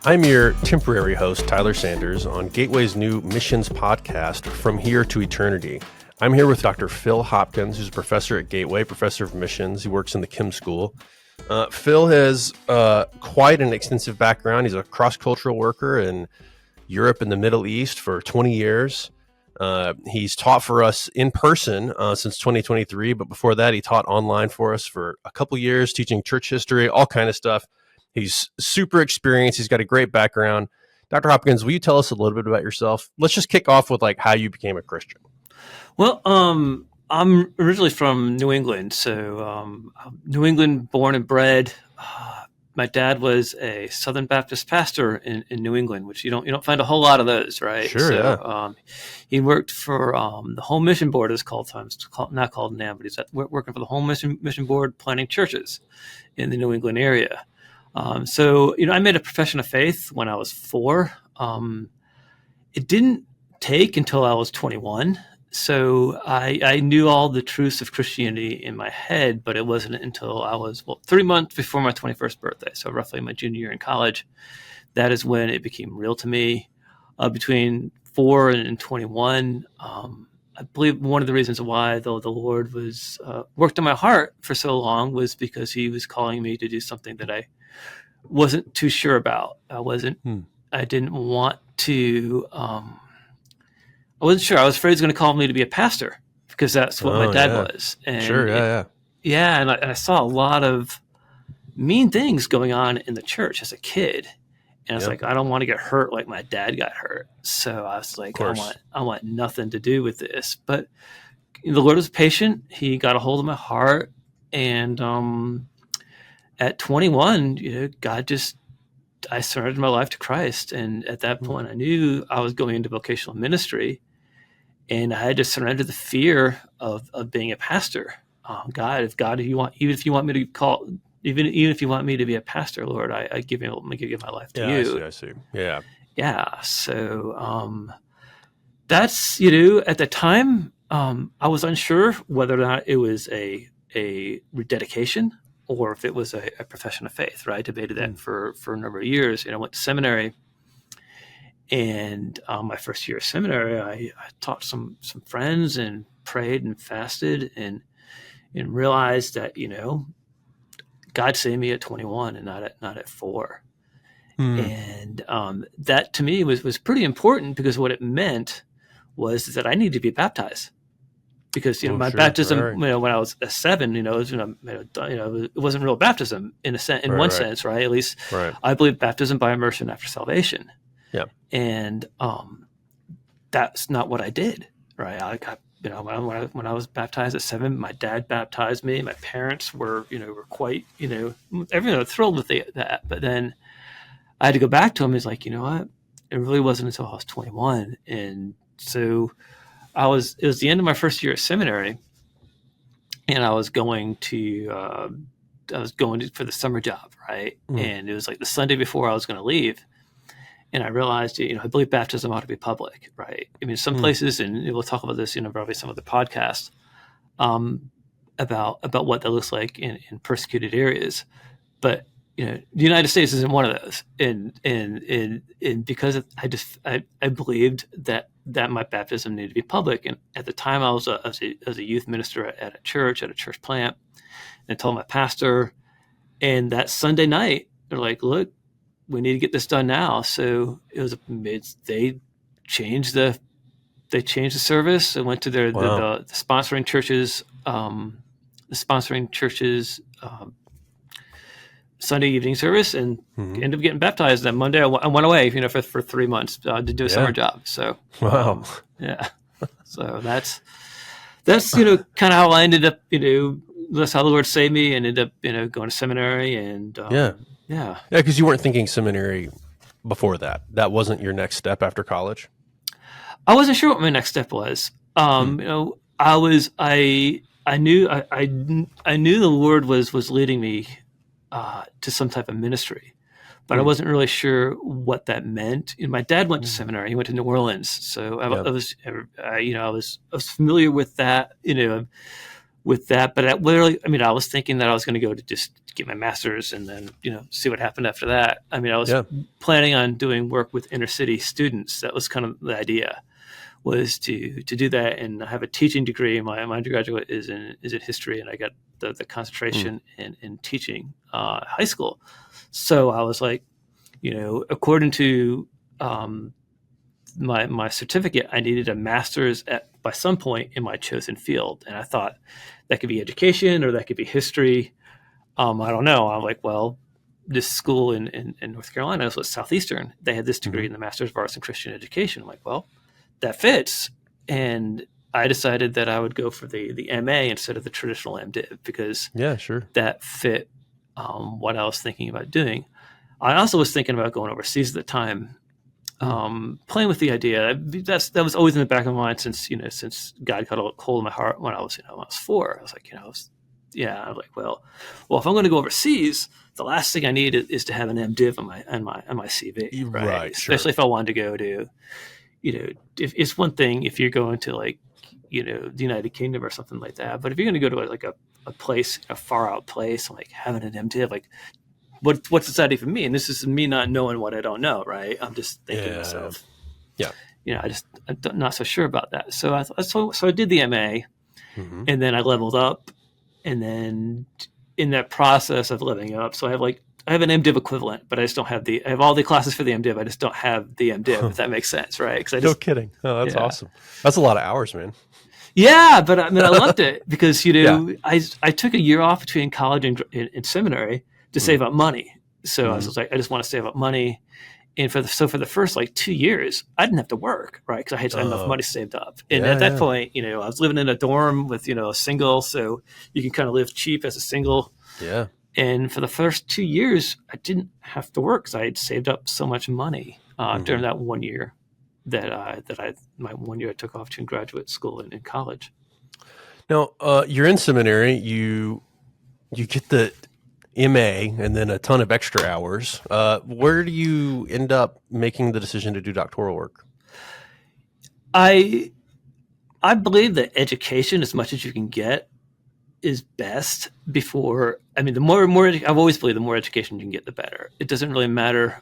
I'm your temporary host, Tyler Sanders, on Gateway's new missions podcast, From Here to Eternity. I'm here with Dr. Phil Hopkins, who's a professor at Gateway, professor of missions. He works in the Kim School. Phil has quite an extensive background. He's a cross-cultural worker in Europe and the Middle East for 20 years. He's taught for us in person since 2023, but before that, he taught online for us for a couple years, teaching church history, all kind of stuff. He's super experienced. He's got a great background. Dr. Hopkins, will you tell us a little bit about yourself? Let's just kick off with how you became a Christian. Well, I'm originally from New England, so New England born and bred. My dad was a Southern Baptist pastor in New England, which you don't find a whole lot of those, right? Sure, so, yeah. He worked for the Home Mission Board, it's called times, not called now, but he's working for the Home Mission Board, planting churches in the New England area. So I made a profession of faith when I was 4. It didn't take until I was 21. So I knew all the truths of Christianity in my head, but it wasn't until I was 3 months before my 21st birthday, so roughly my junior year in college, that is when it became real to me. Between 4 and 21, I believe one of the reasons why the Lord was worked on my heart for so long was because He was calling me to do something that I wasn't too sure about. I didn't want to. I wasn't sure. I was afraid he was going to call me to be a pastor because that's what my dad was. And sure, yeah. Yeah, and I saw a lot of mean things going on in the church as a kid. And I was like, I don't want to get hurt like my dad got hurt. So I was like, I want nothing to do with this. But the Lord was patient. He got a hold of my heart. And at 21, I surrendered my life to Christ. And at that point, I knew I was going into vocational ministry. And I had to surrender the fear of being a pastor. God, if you want me to call, even if you want me to be a pastor, Lord, I give my life to you. I see. Yeah. Yeah. So that's at the time I was unsure whether or not it was a rededication or if it was a profession of faith. Right, I debated that for a number of years. I went to seminary. And my first year of seminary, I taught some friends and prayed and fasted and realized that God saved me at 21 and not at 4. And that to me was pretty important because what it meant was that I needed to be baptized because my baptism when I was 7 it wasn't real baptism in one sense, right? At least I believe baptism by immersion after salvation. Yeah. And that's not what I did, right? I got, when I was baptized at 7, my dad baptized me. My parents were quite, everyone was thrilled with that. But then I had to go back to him. He's like, you know what? It really wasn't until I was 21. And so it was the end of my first year at seminary, and I was going for the summer job, right? And it was like the Sunday before I was going to leave. And I realized, I believe baptism ought to be public, right? I mean, some places, and we'll talk about this, probably some of the podcasts, about what that looks like in persecuted areas. But the United States isn't one of those, and because I believed that my baptism needed to be public. And at the time, I was a youth minister at a church plant, and I told my pastor. And that Sunday night, they're like, "Look, we need to get this done now." So it was they changed the service and went to the sponsoring churches Sunday evening service and ended up getting baptized. That Monday I went away for 3 months to do a summer job. So wow. Yeah. So that's kind of how I ended up, that's how the Lord saved me, and ended up going to seminary. And yeah, because you weren't thinking seminary before that. That wasn't your next step after college. I wasn't sure what my next step was. I knew the Lord was leading me to some type of ministry, but I wasn't really sure what that meant. My dad went to seminary; he went to New Orleans, so I was familiar with that. with that. But I was thinking that I was going to go to just get my master's and then, see what happened after that. I mean, I was planning on doing work with inner city students. That was kind of the idea, was to do that. And I have a teaching degree. My undergraduate is in history, and I got the concentration in teaching high school. So I was like, according to my certificate, I needed a master's by some point in my chosen field. And I thought that could be education or that could be history. I don't know. I'm like, well, this school in North Carolina was Southeastern. They had this degree in the Master's of Arts in Christian Education. I'm like, well, that fits. And I decided that I would go for the MA instead of the traditional MDiv because that fit what I was thinking about doing. I also was thinking about going overseas at the time, playing with the idea. That was always in the back of my mind since God got a hold of my heart when I was 4. I was like, I was like, well, if I'm going to go overseas, the last thing I need is to have an MDiv on my CV, right? Especially if I wanted to go to, if it's one thing if you're going to like, the United Kingdom or something like that, but if you're going to go to like a place, a far out place, like having an MDiv, like what does that even mean? This is me not knowing what I don't know, right? I'm just thinking to myself, I'm not so sure about that. So I did the MA, and then I leveled up. And then in that process of leveling up, so I have an MDiv equivalent, but I just don't have I have all the classes for the MDiv. I just don't have the MDiv, if that makes sense, right? No kidding. Oh, that's awesome. That's a lot of hours, man. Yeah, but I mean, I loved it because, I took a year off between college and seminary to save up money. So I was like, I just want to save up money. And for the first 2 years, I didn't have to work, right? Because I had enough money saved up. And at that point, I was living in a dorm with, a single, so you can kind of live cheap as a single. Yeah. And for the first 2 years, I didn't have to work because I had saved up so much money during that 1 year my 1 year I took off to graduate school in college. Now, you're in seminary. You get the MA and then a ton of extra hours. Where do you end up making the decision to do doctoral work? I believe that education, as much as you can get, is best before. I mean, the more I've always believed the more education you can get, the better. It doesn't really matter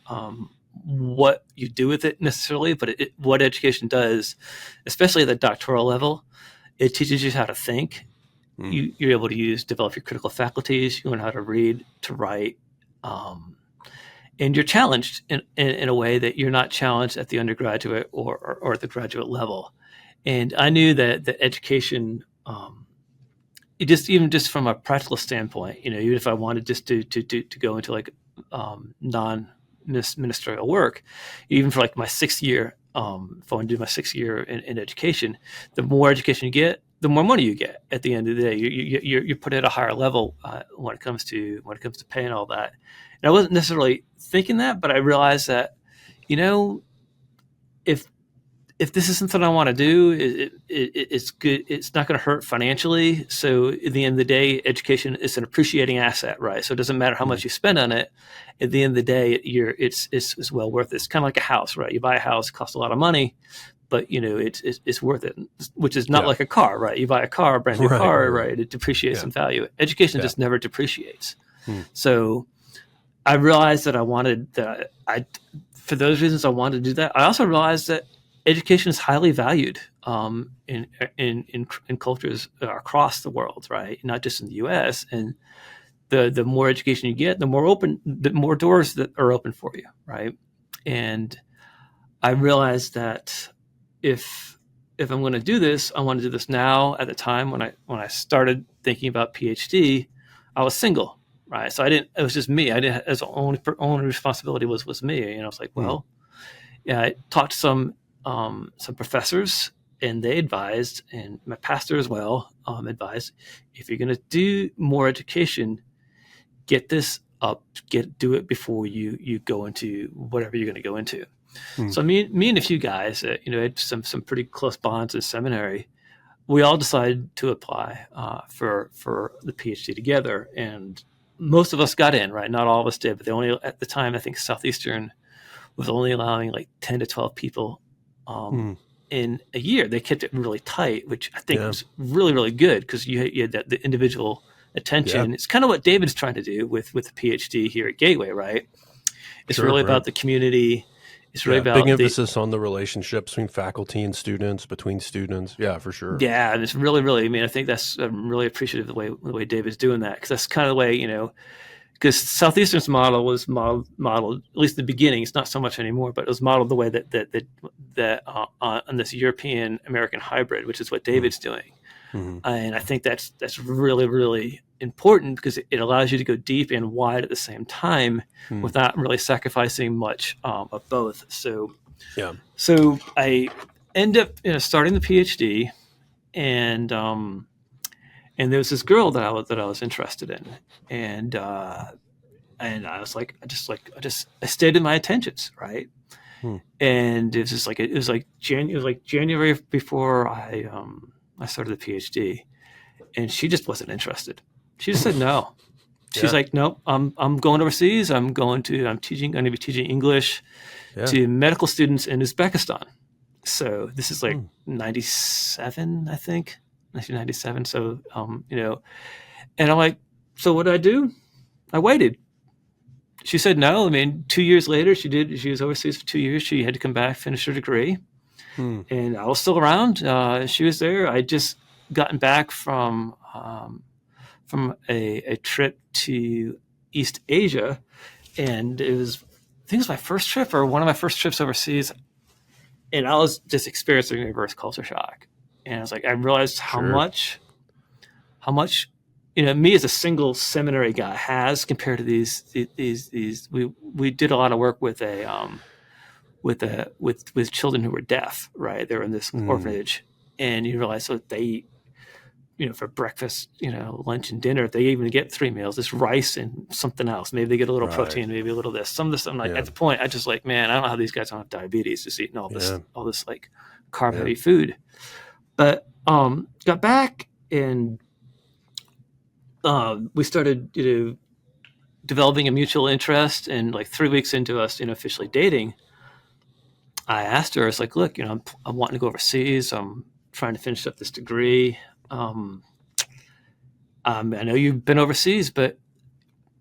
what you do with it necessarily, but what education does, especially at the doctoral level, it teaches you how to think. You're able to develop your critical faculties. You learn how to read, to write, and you're challenged in a way that you're not challenged at the undergraduate or at the graduate level. And I knew that the education, even from a practical standpoint, even if I wanted just to go into non-ministerial work, even for my 6th year, if I want to do my 6th year in education, the more education you get, the more money you get at the end of the day. You're put at a higher level when it comes to pay and all that. And I wasn't necessarily thinking that, but I realized that, if this is something I want to do, it's good. It's not going to hurt financially. So at the end of the day, education is an appreciating asset, right? So it doesn't matter how much you spend on it. At the end of the day, it's well worth it. It's kind of like a house, right? You buy a house, it costs a lot of money, but it's worth it. Which is not like a car, right? You buy a car, a brand new car, right? It depreciates in value. Education just never depreciates. So I realized that for those reasons, I wanted to do that. I also realized that education is highly valued in cultures across the world, right? Not just in the U.S. And the more education you get, the more doors that are open for you, right? And I realized that if I'm going to do this, I want to do this now. At the time when I started thinking about Ph.D., I was single, right? So it was just me. I didn't, as only responsibility was me. And I was like, well, I talked to some professors, and they advised, and my pastor as well advised, if you're going to do more education, get this up, do it before you go into whatever you're going to go into. So me and a few guys, had some pretty close bonds in seminary. We all decided to apply for the PhD together, and most of us got in, right? Not all of us did, but at the time, I think Southeastern was only allowing 10 to 12 people in a year. They kept it really tight, which I think Yeah. was really, really good because you had the individual attention. Yeah. It's kind of what David's trying to do with the PhD here at Gateway, right? It's Sure, really right. about the community. It's really Yeah, big about emphasis on the relationships between faculty and students, between students. Yeah, for sure. yeah, and it's really, really. I mean, I think I'm really appreciative of the way David's doing that because that's kind of the way because Southeastern's model was modeled at least in the beginning. It's not so much anymore, but it was modeled the way that on this European American hybrid, which is what David's doing. Mm-hmm. And I think that's really, really important because it allows you to go deep and wide at the same time without really sacrificing much of both. So I end up starting the PhD, and there was this girl that I was interested in, and I was like, I stated my intentions, right? And it was just it was like January before I started the PhD, and she just wasn't interested. She just said no. She's like, nope, I'm going overseas. I'm going to be teaching English to medical students in Uzbekistan. So this is like 97, I think, 1997. So, and I'm like, so what did I do? I waited. She said no. I mean, 2 years later, she was overseas for 2 years. She had to come back, finish her degree. And I was still around. She was there. I just gotten back from a trip to East Asia, and I think it was my first trip or one of my first trips overseas, and I was just experiencing a reverse culture shock. And I was like, I realized how much me as a single seminary guy has compared to these. We did a lot of work with with children who were deaf, right? They were in this orphanage, and you realize that they eat, for breakfast, lunch and dinner, they even get 3 meals. It's rice and something else. Maybe they get a little protein, maybe a little this. Some of this, I'm like, at the point, I just like, man, I don't know how these guys don't have diabetes just eating all this like carb heavy food. But got back and we started, developing a mutual interest, and like 3 weeks into us, officially dating, I asked her, I was like, look, I'm wanting to go overseas. I'm trying to finish up this degree. I know you've been overseas, but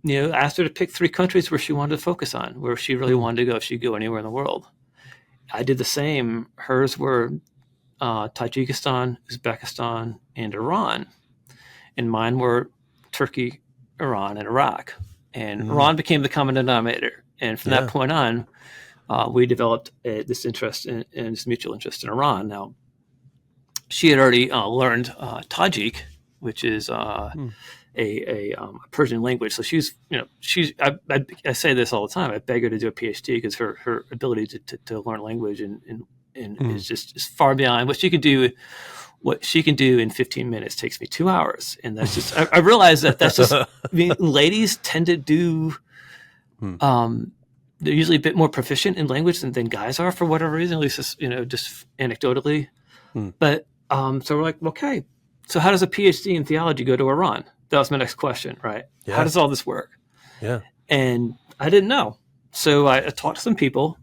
asked her to pick 3 countries where she wanted to focus on, where she really wanted to go if she could go anywhere in the world. I did the same. Hers were Tajikistan, Uzbekistan, and Iran, and mine were Turkey, Iran, and Iraq. And Iran became the common denominator, and from that point on, we developed this interest in this mutual interest in Iran. Now, she had already learned Tajik, which is a Persian language. So I say this all the time. I beg her to do a PhD because her ability to learn language and is just far beyond what she can do. What she can do in 15 minutes takes me 2 hours, and that's just. I realize that's just. I mean, ladies tend to do. They're usually a bit more proficient in language than guys are for whatever reason. At least just anecdotally. But so we're like, okay, so how does a PhD in theology go to Iran? That was my next question, right? Yeah. How does all this work? Yeah. And I didn't know. So I talked to some people,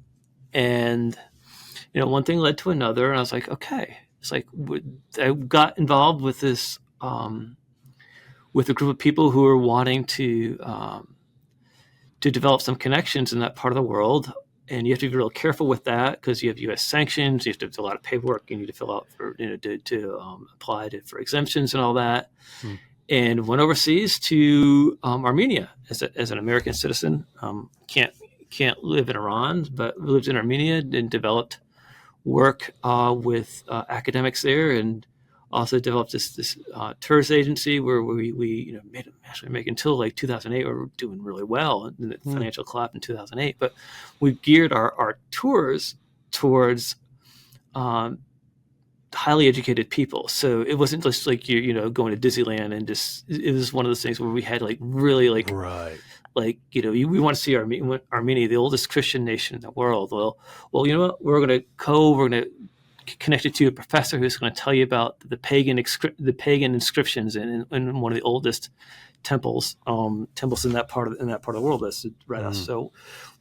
and, one thing led to another. And I was like, okay. It's like I got involved with this, with a group of people who were wanting to develop some connections in that part of the world. And you have to be real careful with that because you have U.S. sanctions. You have to do a lot of paperwork. You need to fill out for, to apply for exemptions and all that. And went overseas to Armenia as an American citizen. Can't live in Iran, but lived in Armenia and developed work with academics there, and also developed this tourist agency where we made until like 2008 we were doing really well in the financial collapse in 2008, but we geared our tours towards highly educated people. So it wasn't just like you going to Disneyland and just, it was one of those things where we had like really like right. Like, we want to see Armenia, the oldest Christian nation in the world. Well, you know what? We're going to connect you to a professor who's going to tell you about the pagan inscriptions in one of the oldest temples in that part of the world. That's right. Mm-hmm. So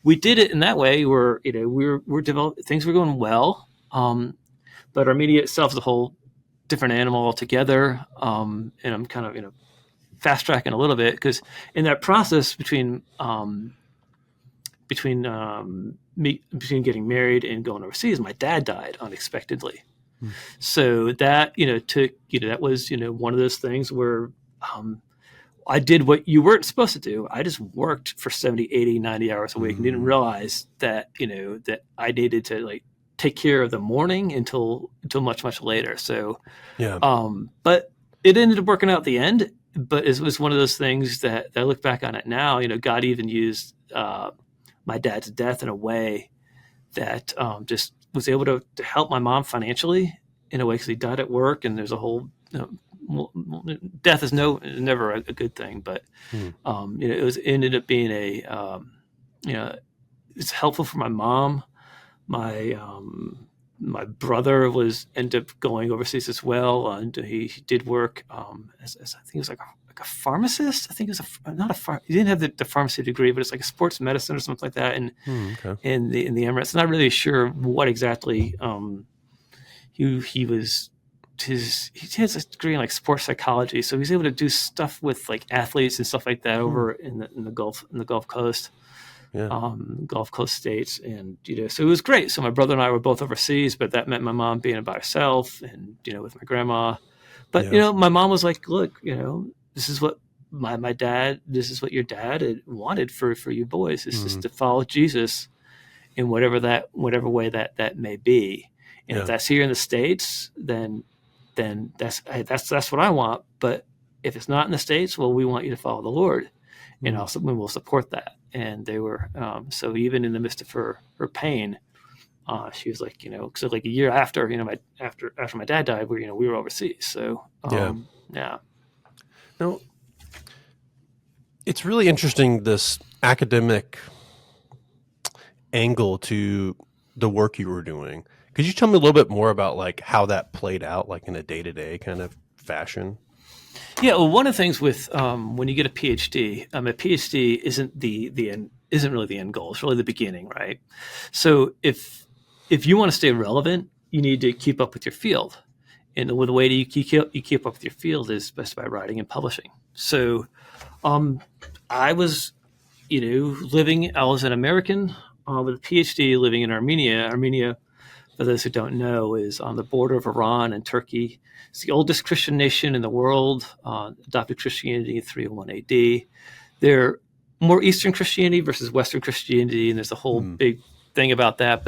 we did it in that way. We're developing, things were going well. But Armenia itself is a whole different animal altogether. And I'm kind of, fast tracking a little bit because in that process between getting married and going overseas, my dad died unexpectedly. So that, that was, one of those things where I did what you weren't supposed to do. I just worked for 70, 80, 90 hours a week and didn't realize that, that I needed to like take care of the morning until much, much later. So, but it ended up working out at the end, but it was one of those things that I look back on it now, God even used my dad's death in a way that just was able to help my mom financially in a way because he died at work, and there's a whole death is never a good thing, but it ended up being it's helpful for my mom. My brother ended up going overseas as well, and he did work as I think it was like a pharmacist. I think it was he didn't have the pharmacy degree, but it's like a sports medicine or something like that. And in the Emirates, not really sure what exactly he was. He has a degree in like sports psychology, so he's able to do stuff with like athletes and stuff like that over in the Gulf Coast. Gulf Coast states, and so it was great. So my brother and I were both overseas, but that meant my mom being by herself and with my grandma. But my mom was like, look, this is what this is what your dad had wanted for you boys, is just to follow Jesus in whatever way that may be. And if that's here in the States, then that's what I want. But if it's not in the States, well, we want you to follow the Lord, and also we will support that. And they were so even in the midst of her pain, she was like, so like a year after, after my dad died, we were overseas. So yeah. No, it's really interesting, this academic angle to the work you were doing. Could you tell me a little bit more about like how that played out, like in a day-to-day kind of fashion? Yeah, well, one of the things with when you get a PhD, a PhD isn't the end, isn't really the end goal. It's really the beginning, right? So if you want to stay relevant, you need to keep up with your field, and the way you keep up with your field is best by writing and publishing. So, I was, I was an American with a PhD living in Armenia. Armenia, for those who don't know, is on the border of Iran and Turkey. It's the oldest Christian nation in the world, adopted Christianity in 301 AD. They're more Eastern Christianity versus Western Christianity, and there's a whole big thing about that.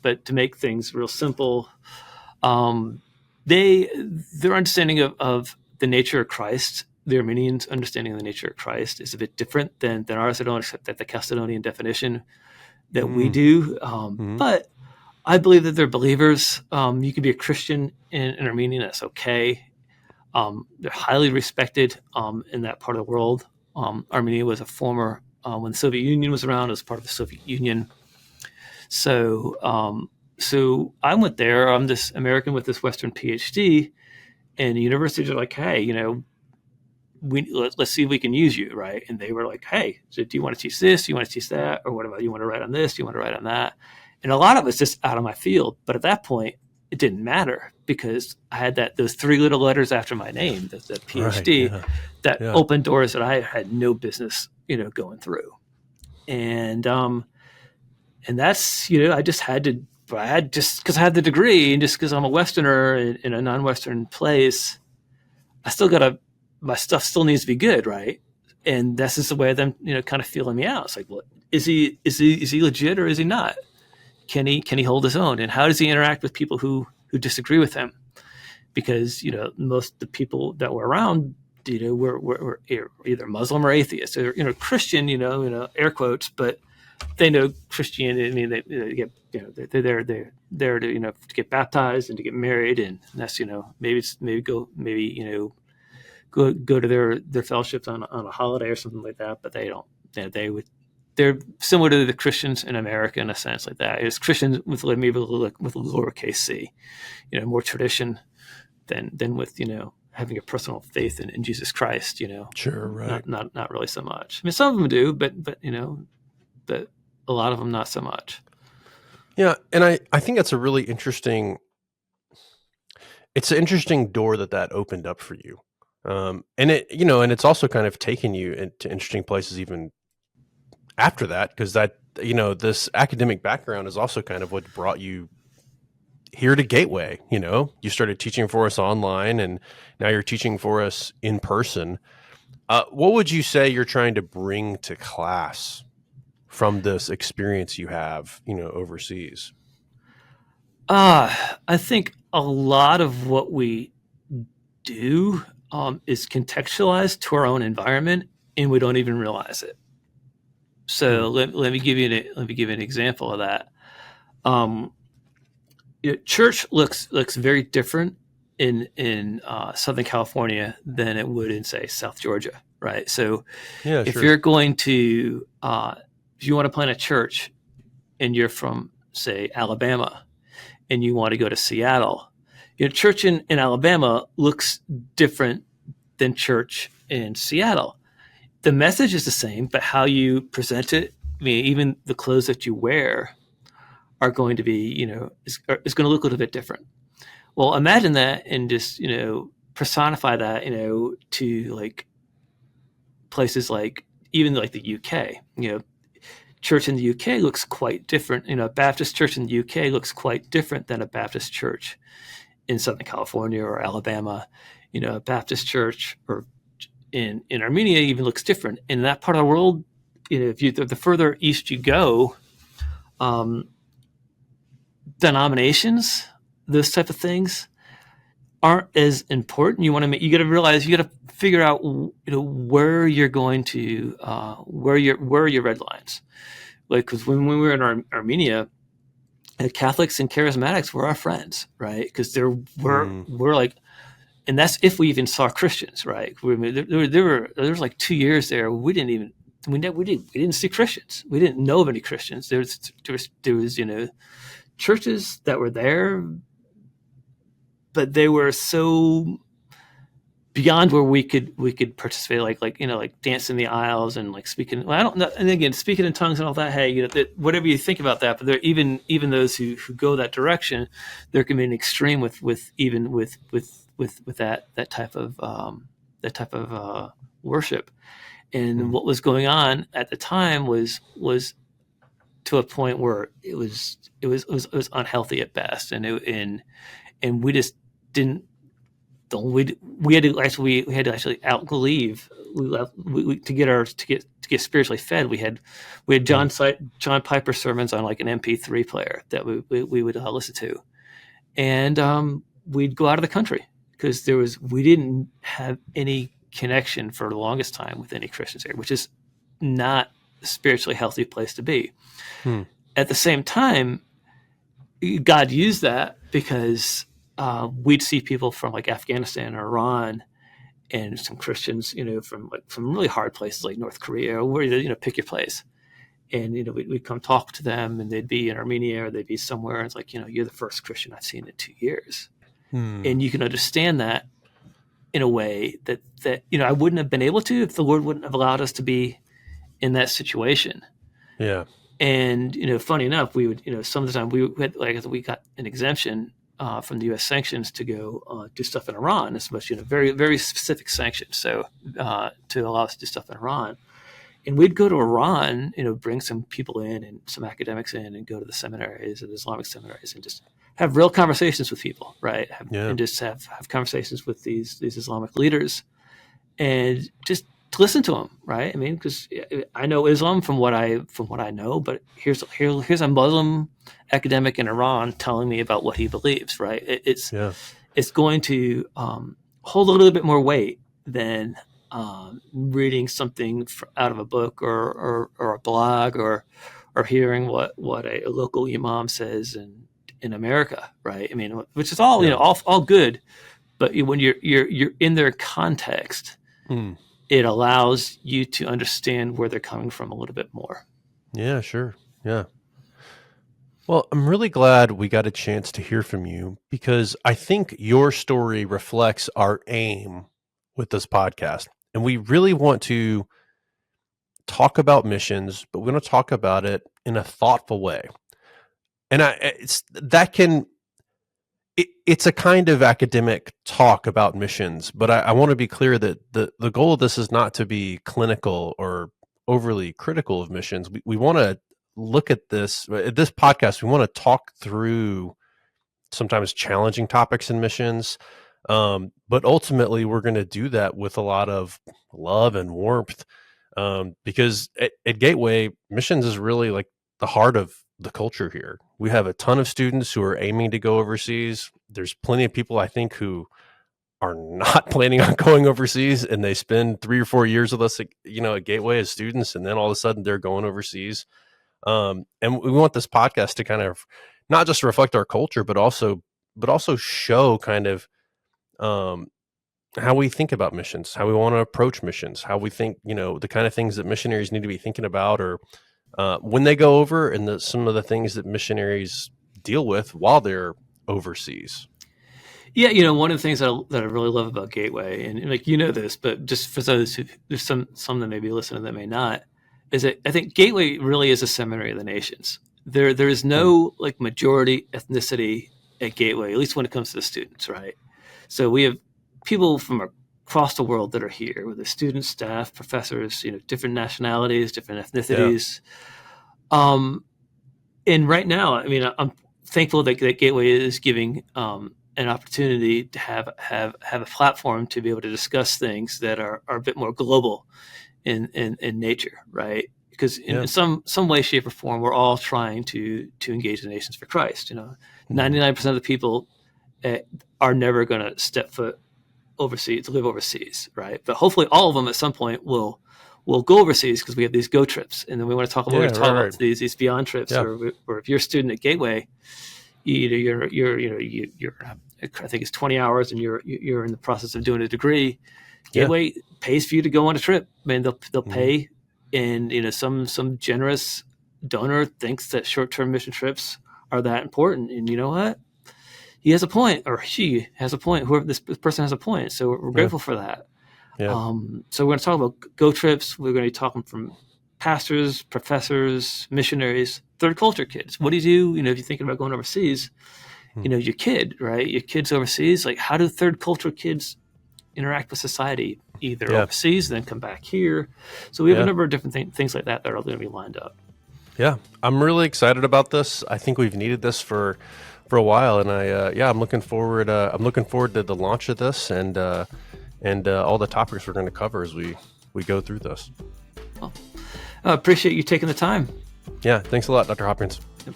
But to make things real simple, their understanding of the nature of Christ, the Armenians' understanding of the nature of Christ, is a bit different than ours. I don't accept that the Chalcedonian definition that we do, but I believe that they're believers. You can be a Christian in Armenia, that's okay. They're highly respected in that part of the world. Armenia was a former, when the Soviet Union was around, it was part of the Soviet Union. So I went there. I'm this American with this Western PhD, and the universities are like, hey, let's see if we can use you, right? And they were like, hey, so do you want to teach this? Do you want to teach that? Or what about, you want to write on this? Do you want to write on that? And a lot of it's just out of my field. But at that point, it didn't matter because I had those three little letters after my name, that PhD, that opened doors that I had no business, going through. And that's, I just had to, just because I had the degree and just because I'm a Westerner in a non-Western place, my stuff still needs to be good, right? And that's just the way of them, kind of feeling me out. It's like, well, is he legit or is he not? Can he hold his own? And how does he interact with people who disagree with him? Because, most of the people that were around, were either Muslim or atheist, or, Christian, air quotes, but they know Christianity. I mean, they get, they're there to, to get baptized and to get married. And that's, go to their fellowships on a holiday or something like that. But they don't, they're similar to the Christians in America in a sense like that. It's Christians with maybe with lowercase c, more tradition than with, having a personal faith in Jesus Christ, Sure, right. Not really so much. I mean, some of them do, but a lot of them not so much. Yeah. And I think that's a really interesting it's an interesting door that opened up for you. And and it's also kind of taken you into interesting places even after that, because this academic background is also kind of what brought you here to Gateway. You started teaching for us online, and now you're teaching for us in person. What would you say you're trying to bring to class from this experience you have, overseas? I think a lot of what we do is contextualized to our own environment, and we don't even realize it. So let me give you an example of that. Church looks very different in Southern California than it would in, say, South Georgia, right? So Yeah, if sure. you're going to if you want to plant a church and you're from, say, Alabama, and you want to go to Seattle, church in Alabama looks different than church in Seattle. The message is the same, but how you present it, I mean, even the clothes that you wear are going to be, is going to look a little bit different. Well, imagine that and just, personify that, to like places like even like the UK. Church in the UK looks quite different. A Baptist church in the UK looks quite different than a Baptist church in Southern California or Alabama. A Baptist church or in Armenia even looks different. In that part of the world, if the further east you go, denominations, those type of things aren't as important. You got to realize, you got to figure out, where you're going to, where are your red lines. Like, because when we were in Armenia, Catholics and charismatics were our friends, right? Because we're like, and that's if we even saw Christians, right? There was like 2 years there we didn't see Christians. We didn't know of any Christians. There was churches that were there, but they were so beyond where we could participate, like dance in the aisles and like speaking. Well, I don't know, and again, speaking in tongues and all that. Hey, whatever you think about that, but there even those who go that direction, there can be an extreme with that type of worship. And what was going on at the time was to a point where it was unhealthy at best, and we just didn't. We had to actually leave. To get spiritually fed. We had John Piper sermons on like an MP3 player that we would listen to, and we'd go out of the country because we didn't have any connection for the longest time with any Christians here, which is not a spiritually healthy place to be. At the same time, God used that because we'd see people from like Afghanistan or Iran, and some Christians, from really hard places like North Korea, or where pick your place, and we'd come talk to them, and they'd be in Armenia or they'd be somewhere, and it's like, you're the first Christian I've seen in 2 years, and you can understand that in a way that I wouldn't have been able to if the Lord wouldn't have allowed us to be in that situation. Yeah. And funny enough, we would some of the time we got an exemption from the U.S. sanctions to go do stuff in Iran, especially very very specific sanctions. So to allow us to do stuff in Iran, and we'd go to Iran, bring some people in and some academics in, and go to the seminaries and Islamic seminaries, and just have real conversations with people, right? And just have conversations with these Islamic leaders, and just to listen to them, right? I mean, because I know Islam from what I know, but here's a Muslim academic in Iran telling me about what he believes, right? It's going to hold a little bit more weight than reading something out of a book or a blog or hearing what a local imam says in America, right? I mean, which is all all good, but when you're in their context. It allows you to understand where they're coming from a little bit more. Yeah, sure. Yeah. Well, I'm really glad we got a chance to hear from you, because I think your story reflects our aim with this podcast. And we really want to talk about missions, but we're going to talk about it in a thoughtful way. And it's a kind of academic talk about missions, but I want to be clear that the goal of this is not to be clinical or overly critical of missions. We want to look at this podcast. We want to talk through sometimes challenging topics in missions, but ultimately we're going to do that with a lot of love and warmth, because at Gateway, missions is really like the heart of the culture here. We have a ton of students who are aiming to go overseas. There's plenty of people, I think, who are not planning on going overseas, and they spend 3 or 4 years with us at Gateway as students, and then all of a sudden they're going overseas. And we want this podcast to kind of not just reflect our culture, but also show kind of how we think about missions, how we want to approach missions, how we think, the kind of things that missionaries need to be thinking about, or when they go over, and some of the things that missionaries deal with while they're overseas. Yeah, one of the things that I really love about Gateway, and like this, but just for those who, there's some that may be listening that may not, is that I think Gateway really is a seminary of the nations. There is no like majority ethnicity at Gateway, at least when it comes to the students, right? So we have people from across the world that are here, with the students, staff, professors, different nationalities, different ethnicities. Yeah. And right now, I mean, I'm thankful that Gateway is giving an opportunity to have a platform to be able to discuss things that are a bit more global in nature, right? Because in some way, shape, or form, we're all trying to engage the nations for Christ. 99% of the people are never going to step foot overseas to live overseas, right? But hopefully, all of them at some point will go overseas, because we have these go trips, and then we want to talk about these beyond trips, or if you're a student at Gateway, you're I think it's 20 hours, and you're in the process of doing a degree. Gateway pays for you to go on a trip. I mean, they'll pay, and some generous donor thinks that short-term mission trips are that important, and you know what? He has a point, or she has a point. Whoever this person has a point, so we're grateful for that. Yeah. So we're going to talk about go trips. We're going to be talking from pastors, professors, missionaries, third culture kids. What do you do? If you're thinking about going overseas, your kid, right? Your kid's overseas. Like, how do third culture kids interact with society, either overseas, then come back here? So we have a number of different things like that are going to be lined up. Yeah, I'm really excited about this. I think we've needed this for a while, and I'm looking forward. I'm looking forward to the launch of this, and all the topics we're going to cover as we go through this. Well, I appreciate you taking the time. Yeah, thanks a lot, Dr. Hopkins. Yep.